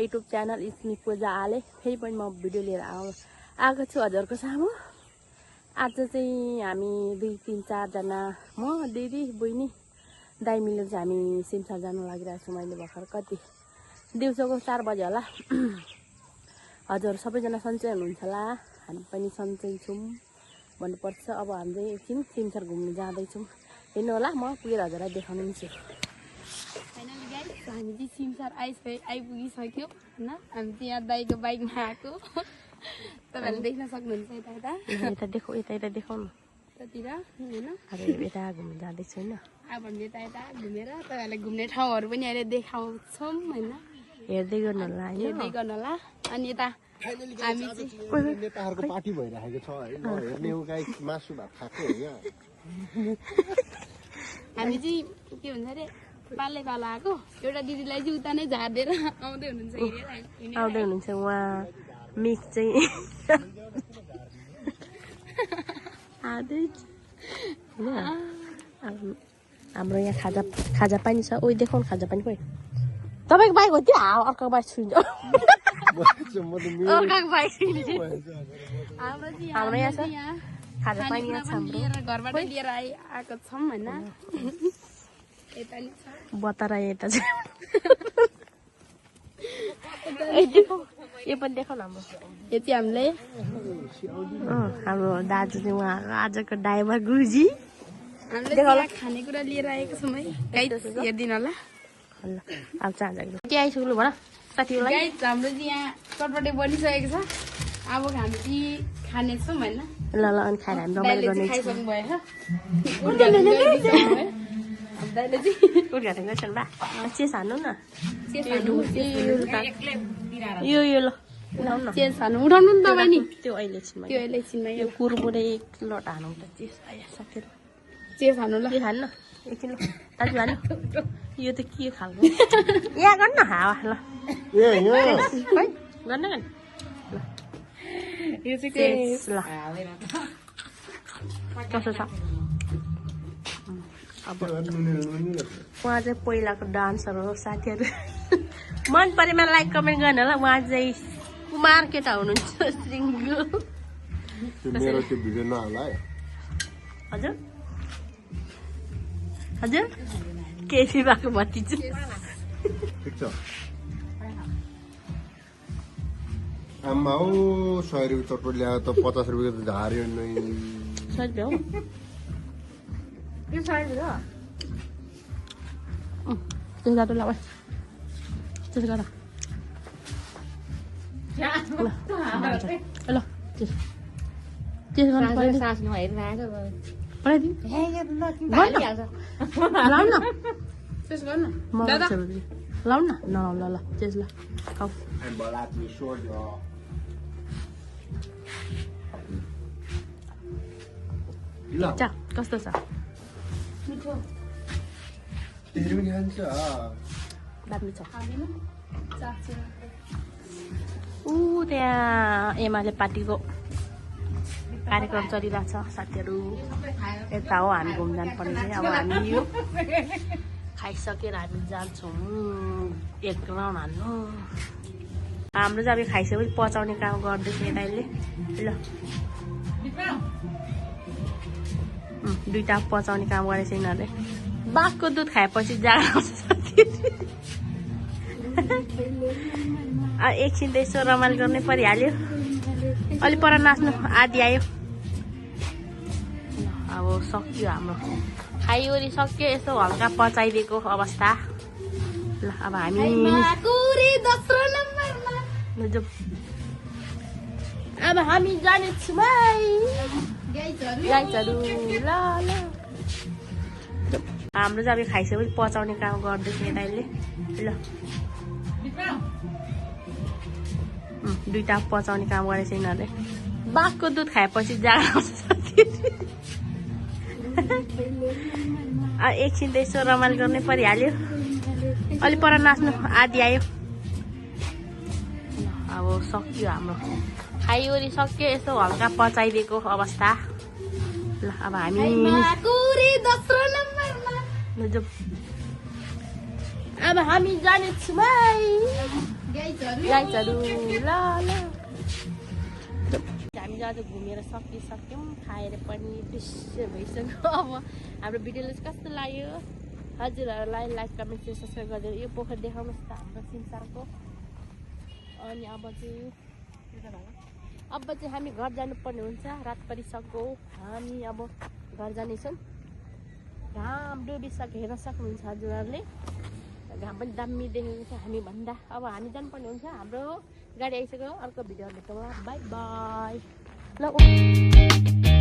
My YouTube channel इस्मी पूजा आले फेरि पनि म भिडियो लिएर आएको छु हजुरको सामु। आज चाहिँ हामी 2, 3, 4 जना म दिदी बहिनी दाइ मिलेर चाहिँ हामी सिमसार जानु लागिरहेको छु। मैले भर्खर कति दिउँसोको 4 बजे होला। हजुर सबैजना सन्चै हुनुहुन्छ होला, हामी पनि सन्चै छौँ भन्नुपर्छ। अब हामी चाहिँ एकछिन सिमसार घुम्नु जाँदैछौँ। हेर्नु होला, म पुगेर हजुरलाई देखाउनु नि छु। फाइनली गाइस हामी चाहिँ सिमसार आइपुगिसक्यो हैन। हामी चाहिँ यहाँ दाइको बाइकमा आएको, तपाईहरुले देख्न सक्नुहुन्छ। यता देखाउनु त्यतिर हैन। अब यता घुम्न जाँदैछु हैन। अब हामी यता घुमेर तपाईहरुलाई घुम्ने ठाउँहरु पनि अहिले देखाउँछौँ हैन। हेर्दै गर्नु होला अनि यता हामी चाहिँ नेताहरुको पार्टी भइरहेको छ हैन। हेर्ने हो गाइस, मासु भात खाएको हो यहाँ। हामी चाहिँ के भन्छ रे पालै पालो आएको। एउटा दिदीलाई चाहिँ उता नै झार्देर आउँदै हुनुहुन्छ उहाँ मिक चाहिँ हाम्रो यहाँ खाजा पानी छ। ओइ देखाउनु खाजा पानी खोइ। तपाईको बाइक हो त्यो? अर्को बाइक छुन्छ। अर्को बाइक छुन्छ। हाम्रो यहाँ छ खाजा पानी यहाँ छ। हाम्रो घरबाट लिएर आएको छौँ हैन। यता नि छ बतरा यता छ। यो पनि देखाउन हाम्रो। यो चाहिँ हामीले हाम्रो दाजु चाहिँ उहाँको आजको ड्राइभर गुरुजी। हामीले खानेकुरा लिएर आएको छौँ है। गाइस हेर्दिनु होला। ल अब चाहिँ के आइसक्नु भन साथीहरुलाई। गाइस हाम्रो चाहिँ यहाँ चटपटे बनिसकेको छ। अब हामी चाहिँ खानेछौँ हैन। ल अनि खाएर हामी रमाइलो गर्ने खाइसक्नु भयो। दाइले चाहिँ उद्घाटन गर्छन् बा। चेस हान्नु न। यो ल चेस हान्नु उठाउनु नि तपाईँ नि। त्यो अहिले छिनमा यो कुरमुरे एक लट हान्नु त चेस आयो सक्यो। चेस हान्नु ल। हान्नु एकछिन ल दाजु हान्नु। यो त के खालको यहाँ गर्नु न हावा ल। खै गर्न ल यो चाहिँ चेस ल। कस्तो छ? अब उहाँ चाहिँ पहिलाको डान्सर हो साथीहरू। मन परेमा लाइक कमेन्ट गर्नु होला। उहाँ चाहिँ कुमार केटा हुनुहुन्छ सिङ्गो। हजुर हजुर केसी भएको भतिजु। आम्मा हो 100 रुपियाँ चटपट ल्यायो त 50 रुपियाँ त झार्यो नै। 100 रुपियाँ हो यो 100 रुपियाँ हो। त्यसो गर्नु ल त्यसो गर ल त्यसो गर्नु पर्यो। लाउनु न त्यसो गर्नु लाउनु न नलाउ ल त्यस ल खाऊ। चा कस्तो छ? मिठो दामी छ। त्यहाँ एमाले पार्टीको कार्यक्रम चलिरहेको छ साथीहरू। यता हो हामी घुम्न जानुपर्ने चाहिँ। अब हामी यो खाइसकेर हामी जान्छौँ एक राउन्ड हान्नु। हाम्रो चाहिँ अब खाइसकेपछि पचाउने काम गर्दैछ यताले ल। दुईटा पचाउने काम गरेछ यिनीहरूले। बाघको दुध खाएपछि जाडो आउँछ। एकछिन त यसो रमाइलो गर्नै परिहाल्यो। अलि पर नाच्नु आदि आयो। अब सक्यो हाम्रो खाइवरी सक्यो। यस्तो हल्का पचाइदिएको अवस्था। ल अब हामी अब हामी जानेछौँ गाइजहरू। ल हाम्रो चाहिँ अब खाइसकेपछि पचाउने काम गर्दैछ यताले ल। दुईटा पचाउने काम गरेछ यिनीहरूले। बाघको दुध खाएपछि जाडो आउँछ। एकछिन त यसो रमाइलो गर्नै परिहाल्यो। अलि पर नाच्नु आदि आयो। अब सक्यो हाम्रो खाइवरी सक्यो। यस्तो हल्का पचाइदिएको अवस्था। ल अब हामी अब हामी जानेछौँ गाइजहरू ल हामी आज घुमेर सकिसक्यौँ खाएर पनि डिस्से भइसक्यो अब हाम्रो भिडियोले चाहिँ कस्तो लाग्यो हजुरहरूलाई लाइक कमेन्ट चाहिँ सब्सक्राइब गरिदिनु यो पोखरी देखाउनुहोस् त हाम्रो सिमसारको अनि अब चाहिँ हामी घर जानुपर्ने हुन्छ रात परिसक्यो हामी अब घर जानेछौँ घाम डुबिसक्यो हेर्न सक्नुहुन्छ हजुरहरूले घाम पनि दामी देखेको छ हामी भन्दा अब हामी जानुपर्ने हुन्छ हाम्रो गाडी आइसक्यो अर्को भिडियो भेटौँला बाई बाई ल